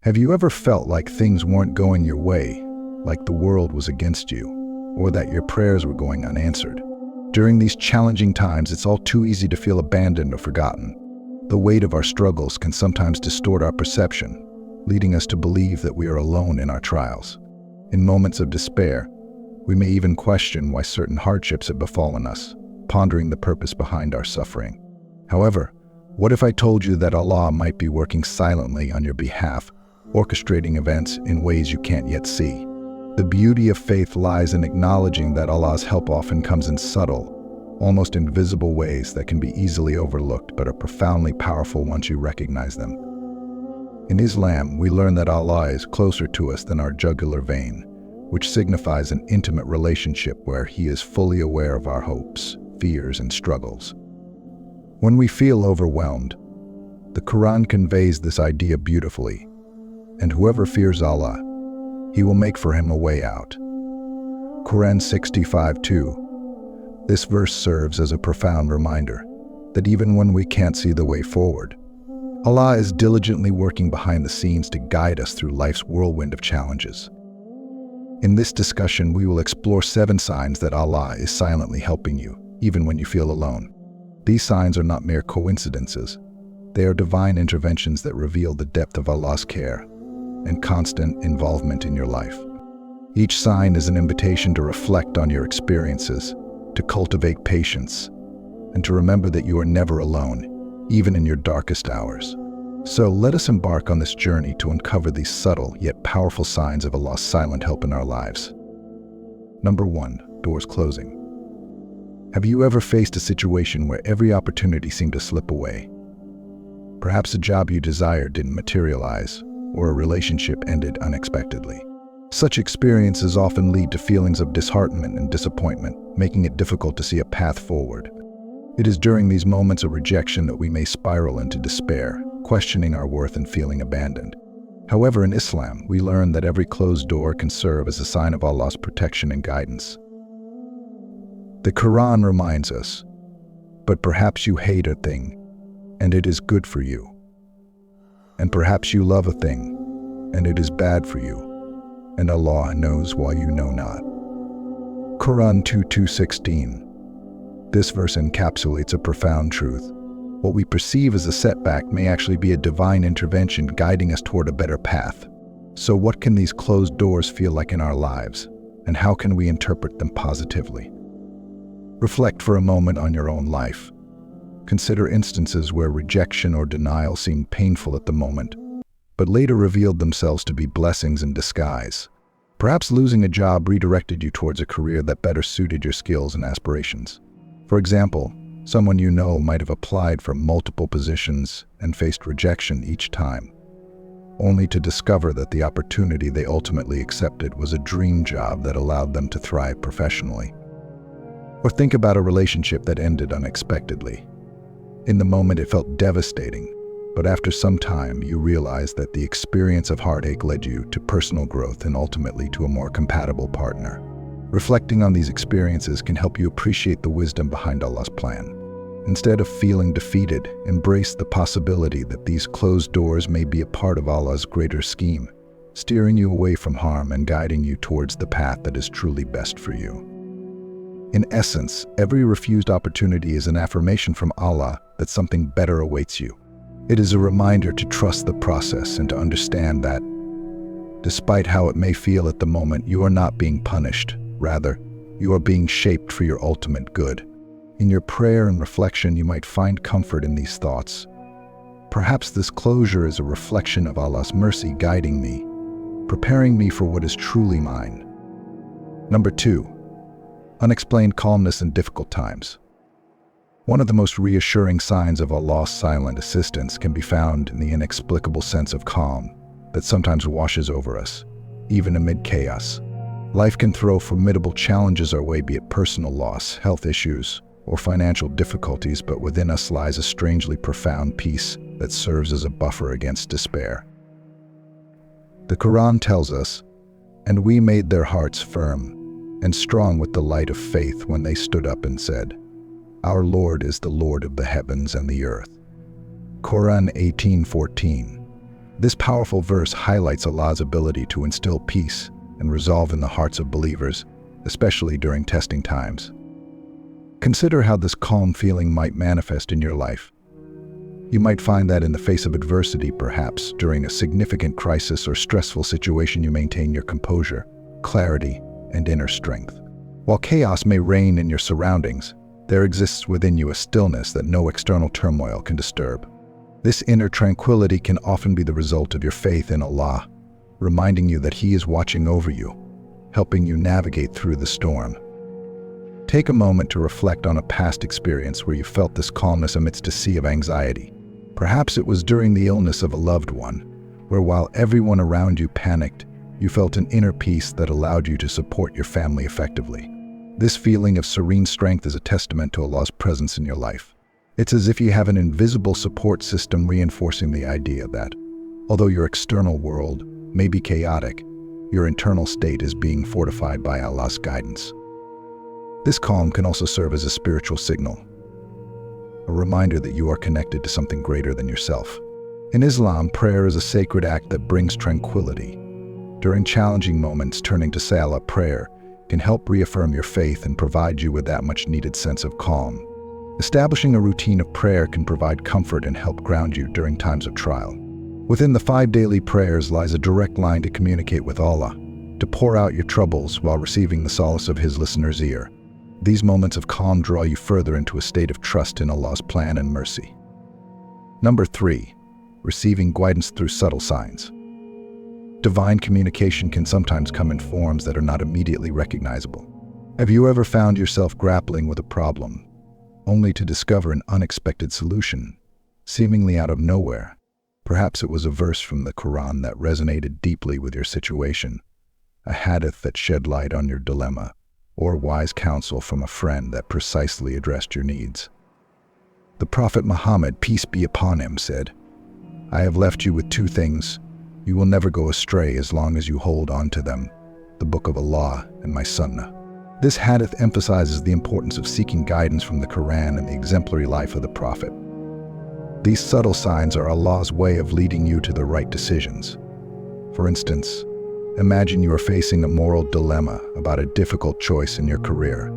Have you ever felt like things weren't going your way, like the world was against you, or that your prayers were going unanswered? During these challenging times, it's all too easy to feel abandoned or forgotten. The weight of our struggles can sometimes distort our perception, leading us to believe that we are alone in our trials. In moments of despair, we may even question why certain hardships have befallen us, pondering the purpose behind our suffering. However, what if I told you that Allah might be working silently on your behalf, orchestrating events in ways you can't yet see? The beauty of faith lies in acknowledging that Allah's help often comes in subtle, almost invisible ways that can be easily overlooked but are profoundly powerful once you recognize them. In Islam, we learn that Allah is closer to us than our jugular vein, which signifies an intimate relationship where He is fully aware of our hopes, fears, and struggles. When we feel overwhelmed, the Quran conveys this idea beautifully. And whoever fears Allah, He will make for him a way out. Quran 65:2. This verse serves as a profound reminder that even when we can't see the way forward, Allah is diligently working behind the scenes to guide us through life's whirlwind of challenges. In this discussion, we will explore 7 signs that Allah is silently helping you, even when you feel alone. These signs are not mere coincidences. They are divine interventions that reveal the depth of Allah's care and constant involvement in your life. Each sign is an invitation to reflect on your experiences, to cultivate patience, and to remember that you are never alone, even in your darkest hours. So let us embark on this journey to uncover these subtle yet powerful signs of Allah's silent help in our lives. Number 1, doors closing. Have you ever faced a situation where every opportunity seemed to slip away? Perhaps a job you desired didn't materialize, or a relationship ended unexpectedly. Such experiences often lead to feelings of disheartenment and disappointment, making it difficult to see a path forward. It is during these moments of rejection that we may spiral into despair, questioning our worth and feeling abandoned. However, in Islam, we learn that every closed door can serve as a sign of Allah's protection and guidance. The Quran reminds us, "But perhaps you hate a thing, and it is good for you. And perhaps you love a thing, and it is bad for you, and Allah knows while you know not." Quran 2:16. This verse encapsulates a profound truth. What we perceive as a setback may actually be a divine intervention guiding us toward a better path. So what can these closed doors feel like in our lives, and how can we interpret them positively? Reflect for a moment on your own life. Consider instances where rejection or denial seemed painful at the moment, but later revealed themselves to be blessings in disguise. Perhaps losing a job redirected you towards a career that better suited your skills and aspirations. For example, someone you know might have applied for multiple positions and faced rejection each time, only to discover that the opportunity they ultimately accepted was a dream job that allowed them to thrive professionally. Or think about a relationship that ended unexpectedly. In the moment, it felt devastating, but after some time, you realized that the experience of heartache led you to personal growth and ultimately to a more compatible partner. Reflecting on these experiences can help you appreciate the wisdom behind Allah's plan. Instead of feeling defeated, embrace the possibility that these closed doors may be a part of Allah's greater scheme, steering you away from harm and guiding you towards the path that is truly best for you. In essence, every refused opportunity is an affirmation from Allah that something better awaits you. It is a reminder to trust the process and to understand that, despite how it may feel at the moment, you are not being punished. Rather, you are being shaped for your ultimate good. In your prayer and reflection, you might find comfort in these thoughts. Perhaps this closure is a reflection of Allah's mercy guiding me, preparing me for what is truly mine. Number 2. Unexplained calmness in difficult times. One of the most reassuring signs of Allah's silent assistance can be found in the inexplicable sense of calm that sometimes washes over us, even amid chaos. Life can throw formidable challenges our way, be it personal loss, health issues, or financial difficulties, but within us lies a strangely profound peace that serves as a buffer against despair. The Quran tells us, "And we made their hearts firm and strong with the light of faith when they stood up and said, 'Our Lord is the Lord of the heavens and the earth.'" Quran 18:14. This powerful verse highlights Allah's ability to instill peace and resolve in the hearts of believers, especially during testing times. Consider how this calm feeling might manifest in your life. You might find that in the face of adversity, perhaps during a significant crisis or stressful situation, you maintain your composure, clarity, and inner strength. While chaos may reign in your surroundings, there exists within you a stillness that no external turmoil can disturb. This inner tranquility can often be the result of your faith in Allah, reminding you that He is watching over you, helping you navigate through the storm. Take a moment to reflect on a past experience where you felt this calmness amidst a sea of anxiety. Perhaps it was during the illness of a loved one, where while everyone around you panicked, you felt an inner peace that allowed you to support your family effectively. This feeling of serene strength is a testament to Allah's presence in your life. It's as if you have an invisible support system reinforcing the idea that, although your external world may be chaotic, your internal state is being fortified by Allah's guidance. This calm can also serve as a spiritual signal, a reminder that you are connected to something greater than yourself. In Islam, prayer is a sacred act that brings tranquility. During challenging moments, turning to Salah prayer can help reaffirm your faith and provide you with that much-needed sense of calm. Establishing a routine of prayer can provide comfort and help ground you during times of trial. Within the 5 daily prayers lies a direct line to communicate with Allah, to pour out your troubles while receiving the solace of His listener's ear. These moments of calm draw you further into a state of trust in Allah's plan and mercy. Number 3. Receiving guidance through subtle signs. Divine communication can sometimes come in forms that are not immediately recognizable. Have you ever found yourself grappling with a problem, only to discover an unexpected solution, seemingly out of nowhere? Perhaps it was a verse from the Quran that resonated deeply with your situation, a hadith that shed light on your dilemma, or wise counsel from a friend that precisely addressed your needs. The Prophet Muhammad, peace be upon him, said, "I have left you with 2 things. You will never go astray as long as you hold on to them, the Book of Allah and my Sunnah." This hadith emphasizes the importance of seeking guidance from the Quran and the exemplary life of the Prophet. These subtle signs are Allah's way of leading you to the right decisions. For instance, imagine you are facing a moral dilemma about a difficult choice in your career.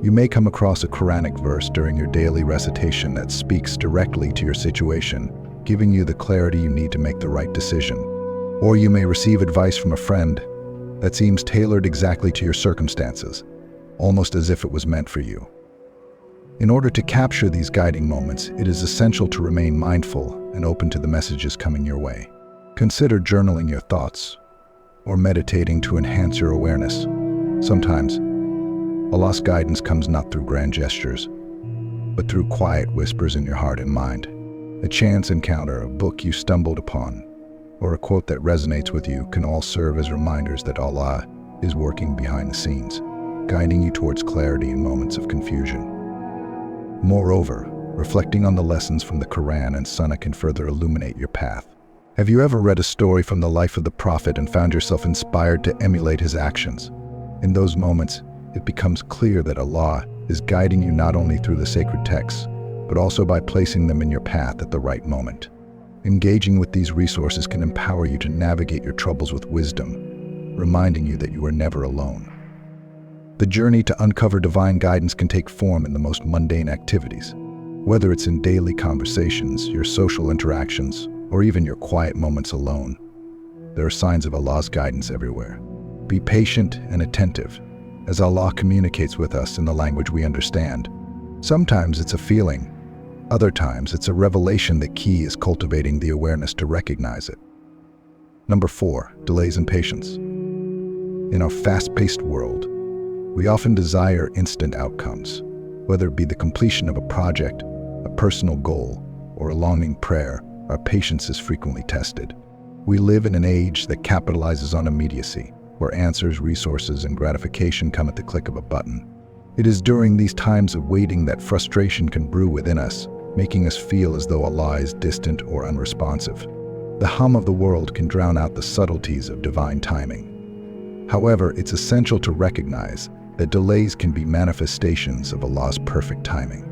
You may come across a Quranic verse during your daily recitation that speaks directly to your situation, giving you the clarity you need to make the right decision. Or you may receive advice from a friend that seems tailored exactly to your circumstances, almost as if it was meant for you. In order to capture these guiding moments, it is essential to remain mindful and open to the messages coming your way. Consider journaling your thoughts or meditating to enhance your awareness. Sometimes, Allah's guidance comes not through grand gestures, but through quiet whispers in your heart and mind. A chance encounter, a book you stumbled upon, or a quote that resonates with you can all serve as reminders that Allah is working behind the scenes, guiding you towards clarity in moments of confusion. Moreover, reflecting on the lessons from the Quran and Sunnah can further illuminate your path. Have you ever read a story from the life of the Prophet and found yourself inspired to emulate his actions? In those moments, it becomes clear that Allah is guiding you not only through the sacred texts, but also by placing them in your path at the right moment. Engaging with these resources can empower you to navigate your troubles with wisdom, reminding you that you are never alone. The journey to uncover divine guidance can take form in the most mundane activities. Whether it's in daily conversations, your social interactions, or even your quiet moments alone, there are signs of Allah's guidance everywhere. Be patient and attentive, as Allah communicates with us in the language we understand. Sometimes it's a feeling, other times it's a revelation. The key is cultivating the awareness to recognize it. Number 4, delays and patience. In our fast-paced world, we often desire instant outcomes, whether it be the completion of a project, a personal goal, or a longing prayer. Our patience is frequently tested. We live in an age that capitalizes on immediacy, where answers, resources, and gratification come at the click of a button. It is during these times of waiting that frustration can brew within us, making us feel as though Allah is distant or unresponsive. The hum of the world can drown out the subtleties of divine timing. However, it's essential to recognize that delays can be manifestations of Allah's perfect timing.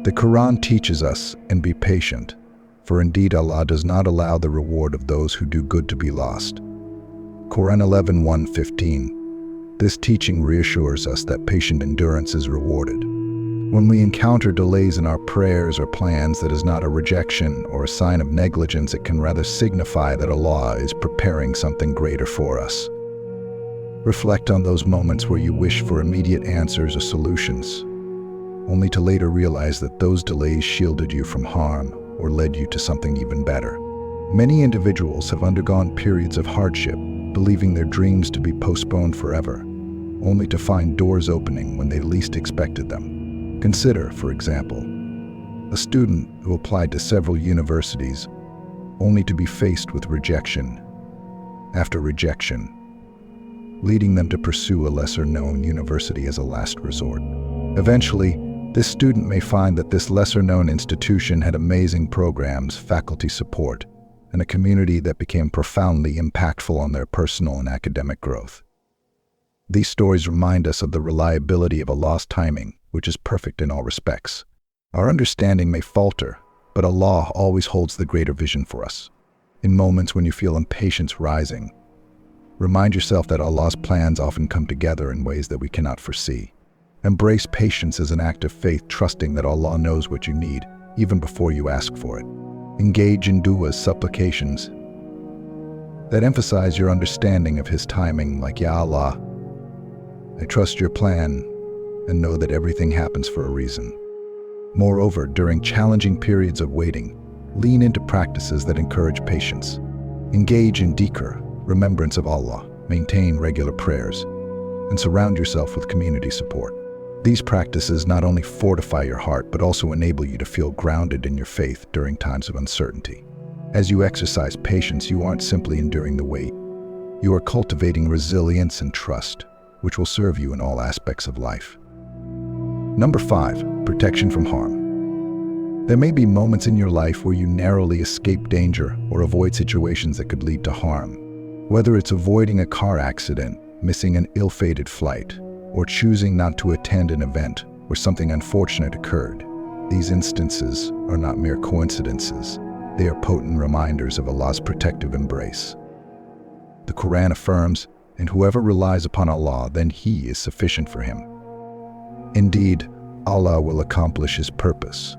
The Quran teaches us, and be patient, For indeed Allah does not allow the reward of those who do good to be lost. Quran 11:1-15. This teaching reassures us that patient endurance is rewarded. When we encounter delays in our prayers or plans, that is not a rejection or a sign of negligence. It can rather signify that Allah is preparing something greater for us. Reflect on those moments where you wish for immediate answers or solutions, only to later realize that those delays shielded you from harm or led you to something even better. Many individuals have undergone periods of hardship, believing their dreams to be postponed forever, only to find doors opening when they least expected them. Consider, for example, a student who applied to several universities only to be faced with rejection after rejection, leading them to pursue a lesser-known university as a last resort. Eventually, this student may find that this lesser-known institution had amazing programs, faculty support, and a community that became profoundly impactful on their personal and academic growth. These stories remind us of the reliability of Allah's timing, which is perfect in all respects. Our understanding may falter, but Allah always holds the greater vision for us. In moments when you feel impatience rising, remind yourself that Allah's plans often come together in ways that we cannot foresee. Embrace patience as an act of faith, trusting that Allah knows what you need, even before you ask for it. Engage in du'as, supplications, that emphasize your understanding of His timing, like, Ya Allah, I trust your plan and know that everything happens for a reason. Moreover, during challenging periods of waiting, lean into practices that encourage patience. Engage in dhikr, remembrance of Allah, maintain regular prayers, and surround yourself with community support. These practices not only fortify your heart, but also enable you to feel grounded in your faith during times of uncertainty. As you exercise patience, you aren't simply enduring the wait. You are cultivating resilience and trust, which will serve you in all aspects of life. Number 5, protection from harm. There may be moments in your life where you narrowly escape danger or avoid situations that could lead to harm. Whether it's avoiding a car accident, missing an ill-fated flight, or choosing not to attend an event where something unfortunate occurred, these instances are not mere coincidences. They are potent reminders of Allah's protective embrace. The Quran affirms, "And whoever relies upon Allah, then He is sufficient for him. Indeed, Allah will accomplish His purpose."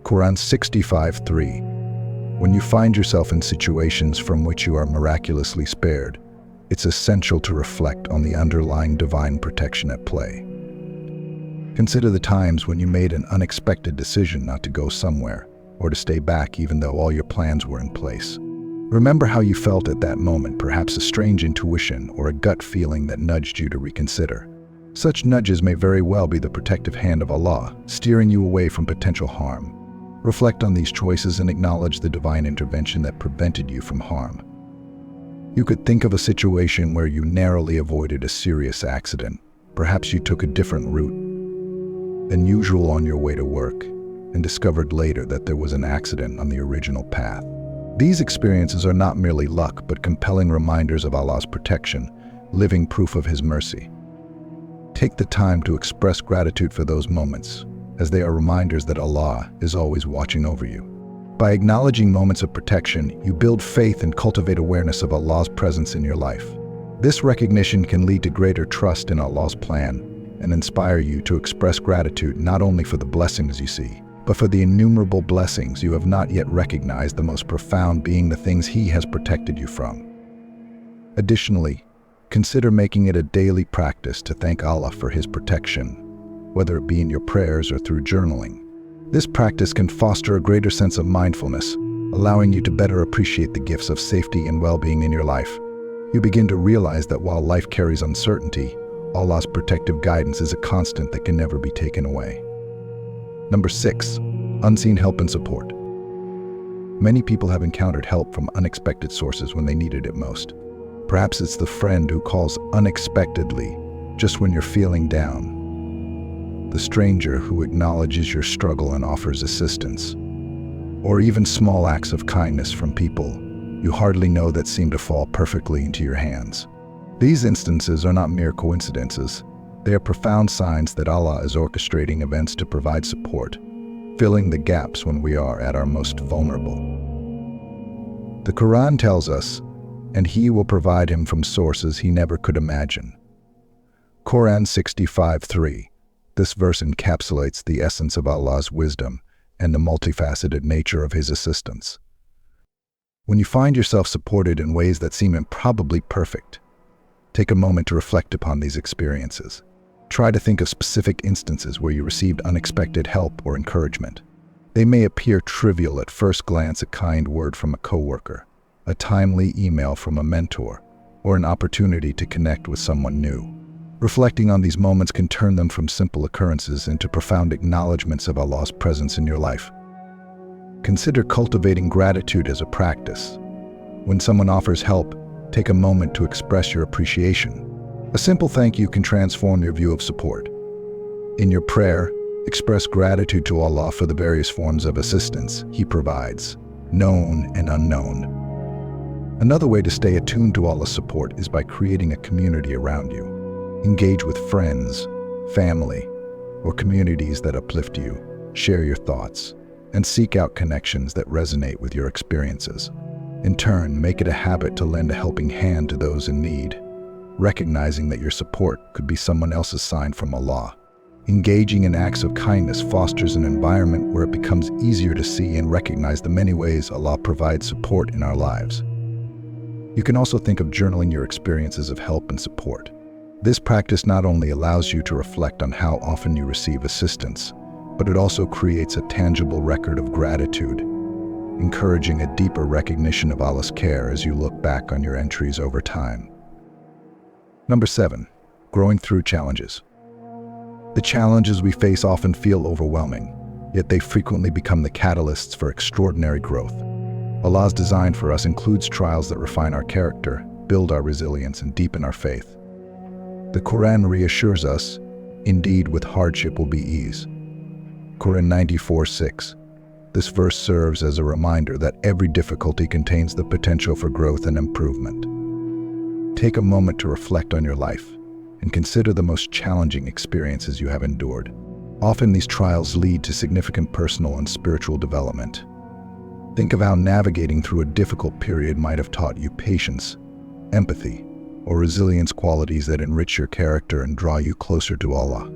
Quran 65:3. When you find yourself in situations from which you are miraculously spared, it's essential to reflect on the underlying divine protection at play. Consider the times when you made an unexpected decision not to go somewhere or to stay back even though all your plans were in place. Remember how you felt at that moment, perhaps a strange intuition or a gut feeling that nudged you to reconsider. Such nudges may very well be the protective hand of Allah, steering you away from potential harm. Reflect on these choices and acknowledge the divine intervention that prevented you from harm. You could think of a situation where you narrowly avoided a serious accident. Perhaps you took a different route than usual on your way to work and discovered later that there was an accident on the original path. These experiences are not merely luck, but compelling reminders of Allah's protection, living proof of His mercy. Take the time to express gratitude for those moments, as they are reminders that Allah is always watching over you. By acknowledging moments of protection, you build faith and cultivate awareness of Allah's presence in your life. This recognition can lead to greater trust in Allah's plan and inspire you to express gratitude not only for the blessings you see, but for the innumerable blessings you have not yet recognized, the most profound being the things He has protected you from. Additionally, consider making it a daily practice to thank Allah for His protection, whether it be in your prayers or through journaling. This practice can foster a greater sense of mindfulness, allowing you to better appreciate the gifts of safety and well-being in your life. You begin to realize that while life carries uncertainty, Allah's protective guidance is a constant that can never be taken away. Number 6, unseen help and support. Many people have encountered help from unexpected sources when they needed it most. Perhaps it's the friend who calls unexpectedly just when you're feeling down, the stranger who acknowledges your struggle and offers assistance, or even small acts of kindness from people you hardly know that seem to fall perfectly into your hands. These instances are not mere coincidences. They are profound signs that Allah is orchestrating events to provide support, filling the gaps when we are at our most vulnerable. The Quran tells us, "And He will provide him from sources he never could imagine." Quran 65:3. This verse encapsulates the essence of Allah's wisdom and the multifaceted nature of His assistance. When you find yourself supported in ways that seem improbably perfect, take a moment to reflect upon these experiences. Try to think of specific instances where you received unexpected help or encouragement. They may appear trivial at first glance: a kind word from a coworker, a timely email from a mentor, or an opportunity to connect with someone new. Reflecting on these moments can turn them from simple occurrences into profound acknowledgments of Allah's presence in your life. Consider cultivating gratitude as a practice. When someone offers help, take a moment to express your appreciation. A simple thank you can transform your view of support. In your prayer, express gratitude to Allah for the various forms of assistance He provides, known and unknown. Another way to stay attuned to Allah's support is by creating a community around you. Engage with friends, family, or communities that uplift you. Share your thoughts, and seek out connections that resonate with your experiences. In turn, make it a habit to lend a helping hand to those in need, recognizing that your support could be someone else's sign from Allah. Engaging in acts of kindness fosters an environment where it becomes easier to see and recognize the many ways Allah provides support in our lives. You can also think of journaling your experiences of help and support. This practice not only allows you to reflect on how often you receive assistance, but it also creates a tangible record of gratitude, encouraging a deeper recognition of Allah's care as you look back on your entries over time. Number 7. Growing through challenges. The challenges we face often feel overwhelming, yet they frequently become the catalysts for extraordinary growth. Allah's design for us includes trials that refine our character, build our resilience, and deepen our faith. The Quran reassures us, "Indeed, with hardship will be ease." Quran 94:6. This verse serves as a reminder that every difficulty contains the potential for growth and improvement. Take a moment to reflect on your life and consider the most challenging experiences you have endured. Often these trials lead to significant personal and spiritual development. Think of how navigating through a difficult period might have taught you patience, empathy, or resilience, qualities that enrich your character and draw you closer to Allah.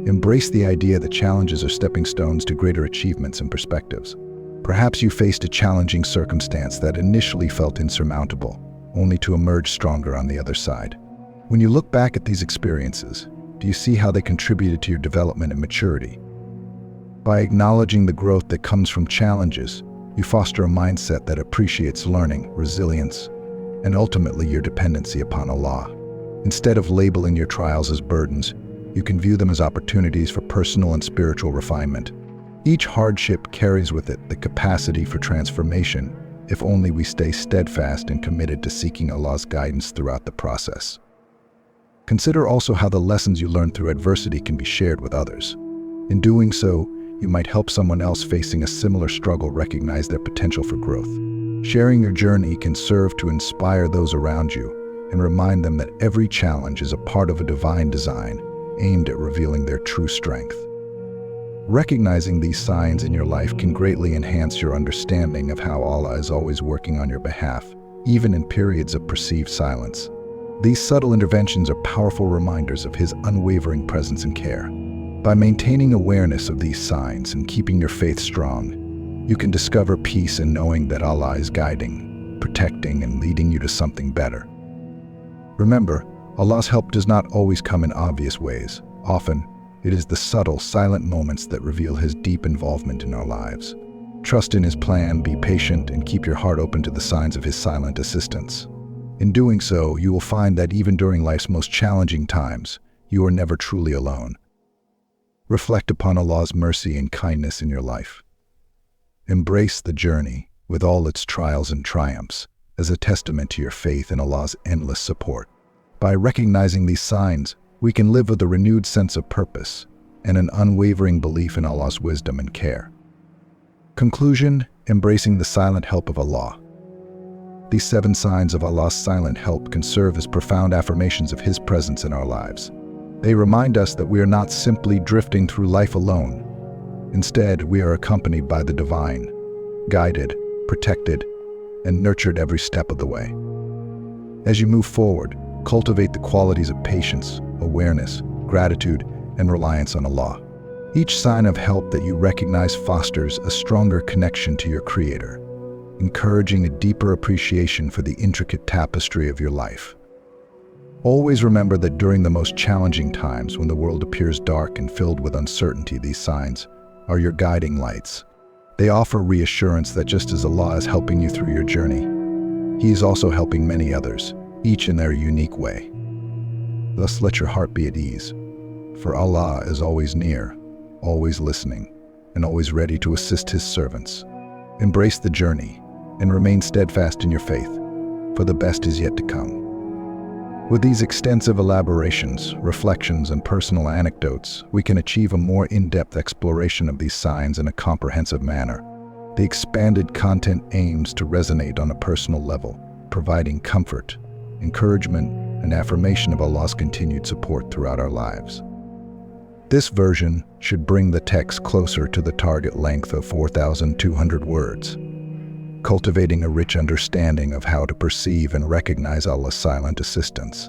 Embrace the idea that challenges are stepping stones to greater achievements and perspectives. Perhaps you faced a challenging circumstance that initially felt insurmountable, only to emerge stronger on the other side. When you look back at these experiences, do you see how they contributed to your development and maturity? By acknowledging the growth that comes from challenges, you foster a mindset that appreciates learning, resilience, and ultimately your dependency upon Allah. Instead of labeling your trials as burdens, you can view them as opportunities for personal and spiritual refinement. Each hardship carries with it the capacity for transformation, if only we stay steadfast and committed to seeking Allah's guidance throughout the process. Consider also how the lessons you learn through adversity can be shared with others. In doing so, you might help someone else facing a similar struggle recognize their potential for growth. Sharing your journey can serve to inspire those around you and remind them that every challenge is a part of a divine design aimed at revealing their true strength. Recognizing these signs in your life can greatly enhance your understanding of how Allah is always working on your behalf, even in periods of perceived silence. These subtle interventions are powerful reminders of His unwavering presence and care. By maintaining awareness of these signs and keeping your faith strong, you can discover peace in knowing that Allah is guiding, protecting, and leading you to something better. Remember, Allah's help does not always come in obvious ways. Often, it is the subtle, silent moments that reveal His deep involvement in our lives. Trust in His plan, be patient, and keep your heart open to the signs of His silent assistance. In doing so, you will find that even during life's most challenging times, you are never truly alone. Reflect upon Allah's mercy and kindness in your life. Embrace the journey, with all its trials and triumphs, as a testament to your faith in Allah's endless support. By recognizing these signs, we can live with a renewed sense of purpose and an unwavering belief in Allah's wisdom and care. Conclusion: embracing the silent help of Allah. These 7 signs of Allah's silent help can serve as profound affirmations of His presence in our lives. They remind us that we are not simply drifting through life alone. Instead, we are accompanied by the divine, guided, protected, and nurtured every step of the way. As you move forward, cultivate the qualities of patience, awareness, gratitude, and reliance on Allah. Each sign of help that you recognize fosters a stronger connection to your Creator, encouraging a deeper appreciation for the intricate tapestry of your life. Always remember that during the most challenging times, when the world appears dark and filled with uncertainty, these signs are your guiding lights. They offer reassurance that just as Allah is helping you through your journey, He is also helping many others, each in their unique way. Thus, let your heart be at ease, for Allah is always near, always listening, and always ready to assist His servants. Embrace the journey and remain steadfast in your faith, for the best is yet to come. With these extensive elaborations, reflections, and personal anecdotes, we can achieve a more in-depth exploration of these signs in a comprehensive manner. The expanded content aims to resonate on a personal level, providing comfort, encouragement, and affirmation of Allah's continued support throughout our lives. This version should bring the text closer to the target length of 4,200 words, cultivating a rich understanding of how to perceive and recognize Allah's silent assistance.